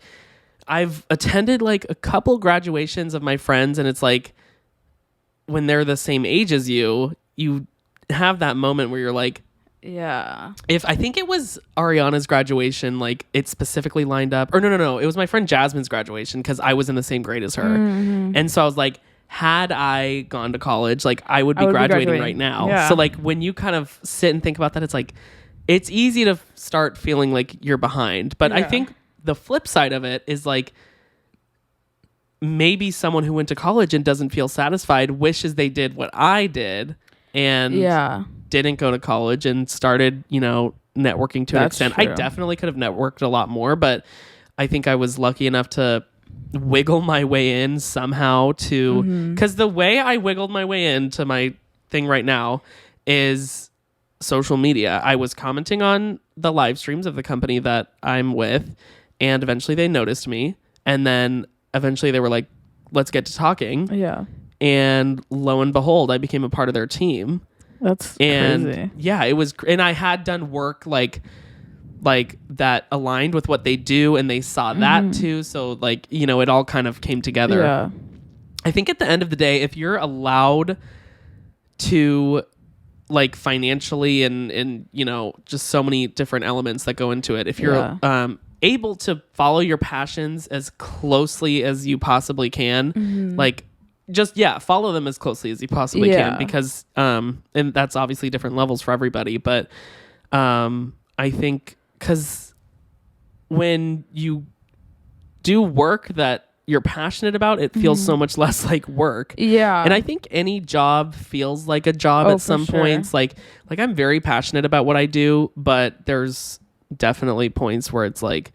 I've attended like a couple graduations of my friends, and it's like when they're the same age as you have that moment where you're like, if I think it was Ariana's graduation, like it specifically lined up, or no, it was my friend Jasmine's graduation because I was in the same grade as her. And so I was like, had I gone to college, like I would be graduating right now. Yeah. So like when you kind of sit and think about that, it's like, it's easy to start feeling like you're behind. But I think the flip side of it is like, maybe someone who went to college and doesn't feel satisfied wishes they did what I did and didn't go to college and started, networking to an extent. True. I definitely could have networked a lot more, but I think I was lucky enough to wiggle my way in somehow to, because the way I wiggled my way into my thing right now is social media. I was commenting on the live streams of the company that I'm with, and eventually they noticed me, and then eventually they were like, let's get to talking. Yeah. And lo and behold, I became a part of their team. That's crazy. Yeah, it was, and I had done work like that aligned with what they do, and they saw that too. So like, it all kind of came together. Yeah. I think at the end of the day, if you're allowed to like financially and just so many different elements that go into it, if you're able to follow your passions as closely as you possibly can, like just follow them as closely as you possibly can, because and that's obviously different levels for everybody, but I think because when you do work that you're passionate about, it feels so much less like work. And I think any job feels like a job at some points. Like I'm very passionate about what I do, but there's definitely points where it's like,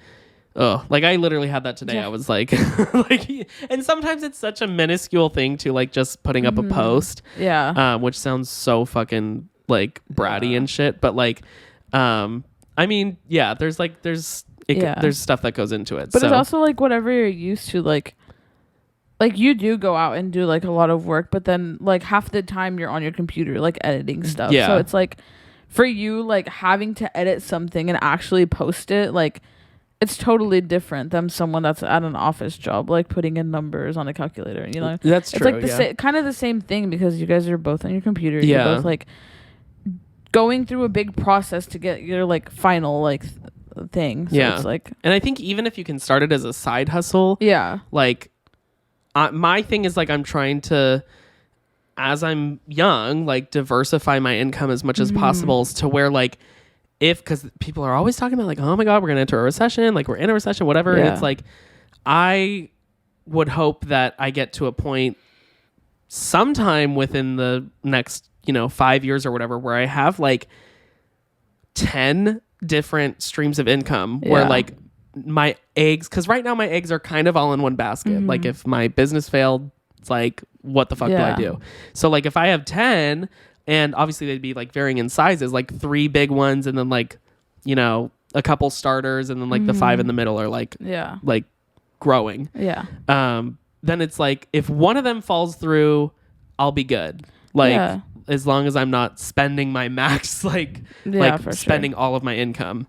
oh, like I literally had that today. I was like, and sometimes it's such a minuscule thing to like just putting up a post, which sounds so fucking like bratty and shit. But like, I mean, there's stuff that goes into it. But it's also like whatever you're used to, like you do go out and do like a lot of work, but then like half the time you're on your computer like editing stuff. So it's like for you, like having to edit something and actually post it, like it's totally different than someone that's at an office job, like putting in numbers on a calculator. That's true. It's like kind of the same thing, because you guys are both on your computer. You're both like going through a big process to get your like final like thing. So it's like, and I think even if you can start it as a side hustle, like my thing is like I'm trying to, as I'm young, like diversify my income as much as possible, to where like, because people are always talking about like, oh my God, we're gonna enter a recession, like we're in a recession, whatever. It's like, I would hope that I get to a point sometime within the next 5 years or whatever, where I have like 10 different streams of income, where like my eggs, because right now my eggs are kind of all in one basket. Like if my business failed, it's like, what the fuck do I do? So like if I have 10, and obviously they'd be like varying in sizes, like 3 big ones, and then like a couple starters, and then like the 5 in the middle are like like growing. Then it's like, if one of them falls through, I'll be good. Like as long as I'm not spending my max, like spending all of my income.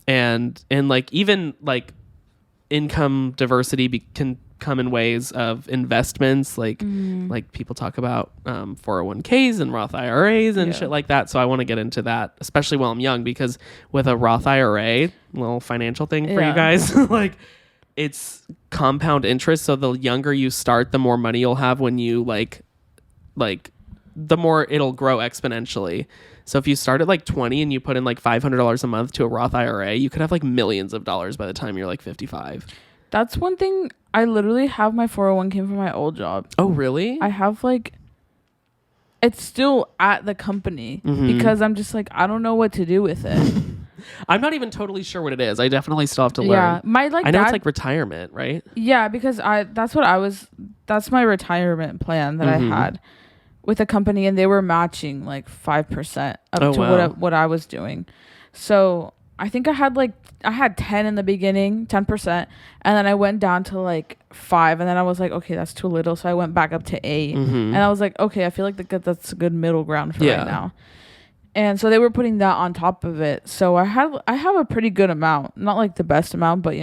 And like even like income diversity can come in ways of investments, like people talk about 401ks and Roth IRAs and shit like that. So I want to get into that, especially while I'm young, because with a Roth IRA, little financial thing for you guys, like it's compound interest. So the younger you start, the more money you'll have when you like the more it'll grow exponentially. So if you start at like 20 and you put in like $500 a month to a Roth IRA, you could have like millions of dollars by the time you're like 55. That's one thing. I literally have my 401k from my old job. Oh, really? I have like, it's still at the company because I'm just like, I don't know what to do with it. I'm not even totally sure what it is. I definitely still have to learn. Yeah, I know it's like retirement, right? Yeah, because that's my retirement plan that I had with a company, and they were matching like 5% up to what I was doing. So I think I had 10 in the beginning, 10%, and then I went down to like 5, and then I was like, okay, that's too little, so I went back up to 8, and I was like, okay, I feel like that's a good middle ground for right now. And so they were putting that on top of it, so I have a pretty good amount, not like the best amount, but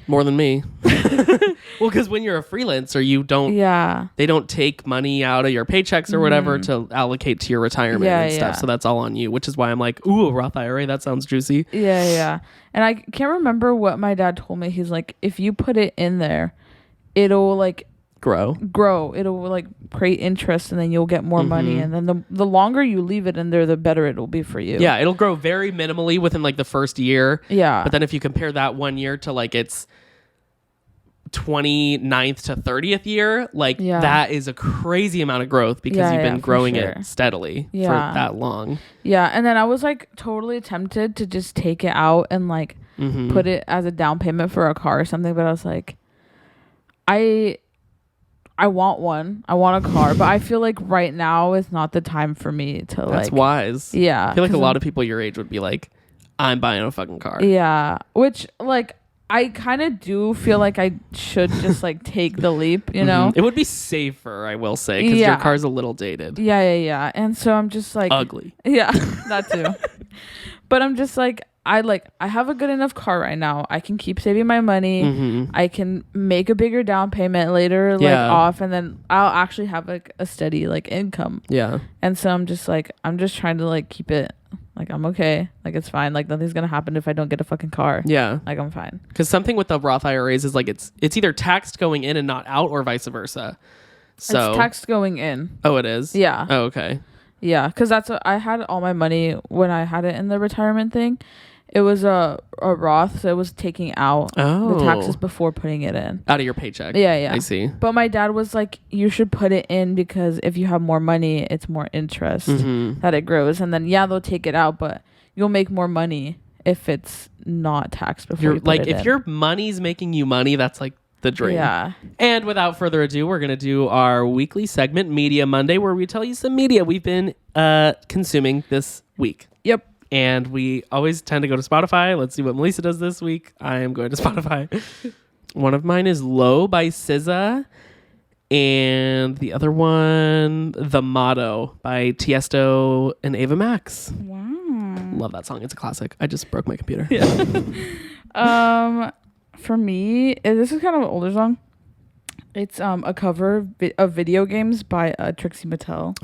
more than me. Well, because when you're a freelancer, they don't take money out of your paychecks or whatever to allocate to your retirement and stuff. So that's all on you, which is why I'm like, ooh, a Roth IRA, that sounds juicy. Yeah. And I can't remember what my dad told me. He's like, if you put it in there, it'll like grow. It'll like create interest, and then you'll get more money. And then the longer you leave it in there, the better it'll be for you. Yeah, it'll grow very minimally within like the first year. Yeah. But then if you compare that 1 year to like its 29th to 30th year, like that is a crazy amount of growth because you've been growing it steadily for that long. Yeah. And then I was like totally tempted to just take it out and like put it as a down payment for a car or something. But I was like, I want one. I want a car, but I feel like right now is not the time for me to like. That's wise. Yeah. I feel like a lot of people your age would be like, I'm buying a fucking car. Yeah. Which like, I kind of do feel like I should just like take the leap, you know? It would be safer, I will say, because your car's a little dated. Yeah. And so I'm just like... Ugly. Yeah, that too. But I'm just like, I have a good enough car right now. I can keep saving my money. I can make a bigger down payment later, like off, and then I'll actually have like a steady like income. Yeah. And so I'm just trying to like keep it... Like, I'm okay. Like, it's fine. Like, nothing's going to happen if I don't get a fucking car. Yeah. Like, I'm fine. Because something with the Roth IRAs is, like, it's either taxed going in and not out or vice versa. So it's taxed going in. Oh, it is? Yeah. Oh, okay. Yeah. Because I had all my money when I had it in the retirement thing. It was a Roth, so it was taking out the taxes before putting it in. Out of your paycheck. Yeah. I see. But my dad was like, you should put it in because if you have more money, it's more interest that it grows. And then, they'll take it out, but you'll make more money if it's not taxed before you put it in. If your money's making you money, that's like the dream. Yeah. And without further ado, we're going to do our weekly segment, Media Monday, where we tell you some media we've been consuming this week. Yep. And we always tend to go to Spotify. Let's see what Melisa does this week. I am going to Spotify. One of mine is Low by SZA. And the other one, The Motto by Tiesto and Ava Max. Wow. Love that song. It's a classic. I just broke my computer. Yeah. For me, this is kind of an older song. It's a cover of video games by Trixie Mattel.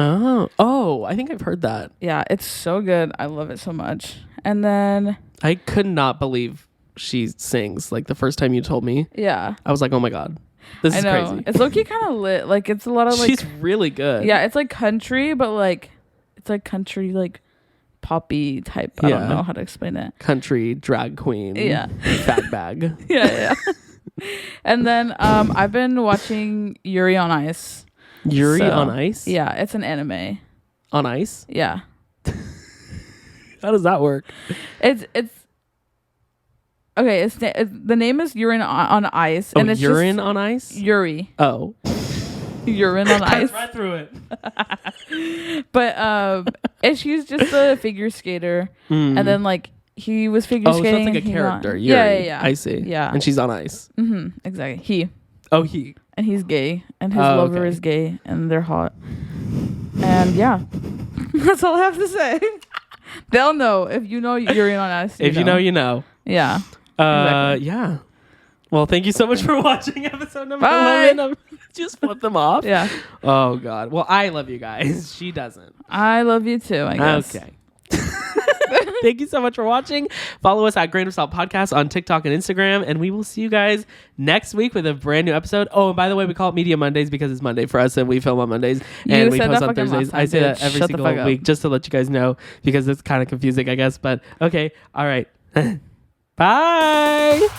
Oh, I think I've heard that. Yeah, it's so good. I love it so much. And then I could not believe she sings. Like the first time you told me. Yeah. I was like, oh my God. This is crazy. It's low-key kind of lit. Like it's a lot of like she's really good. Yeah, it's like country, but like it's like country like poppy type. I don't know how to explain it. Country drag queen. Yeah. Fat bag. Yeah. And then I've been watching Yuri on Ice. Yuri on Ice? Yeah, it's an anime. On ice? Yeah. How does that work? It's okay. The name is Urine on Ice, and it's urine on ice. Yuri. Oh, urine on ice. Right through it. But and she's just a figure skater, and then like. He was figure skating. Oh, so it's like a character. Yeah. I see. Yeah. And she's on ice. Exactly. He. Oh, he. And he's gay. And his lover is gay. And they're hot. And yeah. That's all I have to say. They'll know. If you know Yuri on Ice. If you know, you know. Yeah. Exactly. Yeah. Well, thank you so much for watching episode number 11. Just flip them off. Yeah. Oh, God. Well, I love you guys. She doesn't. I love you too, I guess. Okay. Thank you so much for watching. Follow us at Grain of Salt Podcast on TikTok and Instagram, and we will see you guys next week with a brand new episode. Oh, and by the way, we call it Media Mondays because it's Monday for us, and we film on Mondays and we post on Thursdays. I say that every single week just to let you guys know because it's kind of confusing, I guess. But okay, all right. Bye.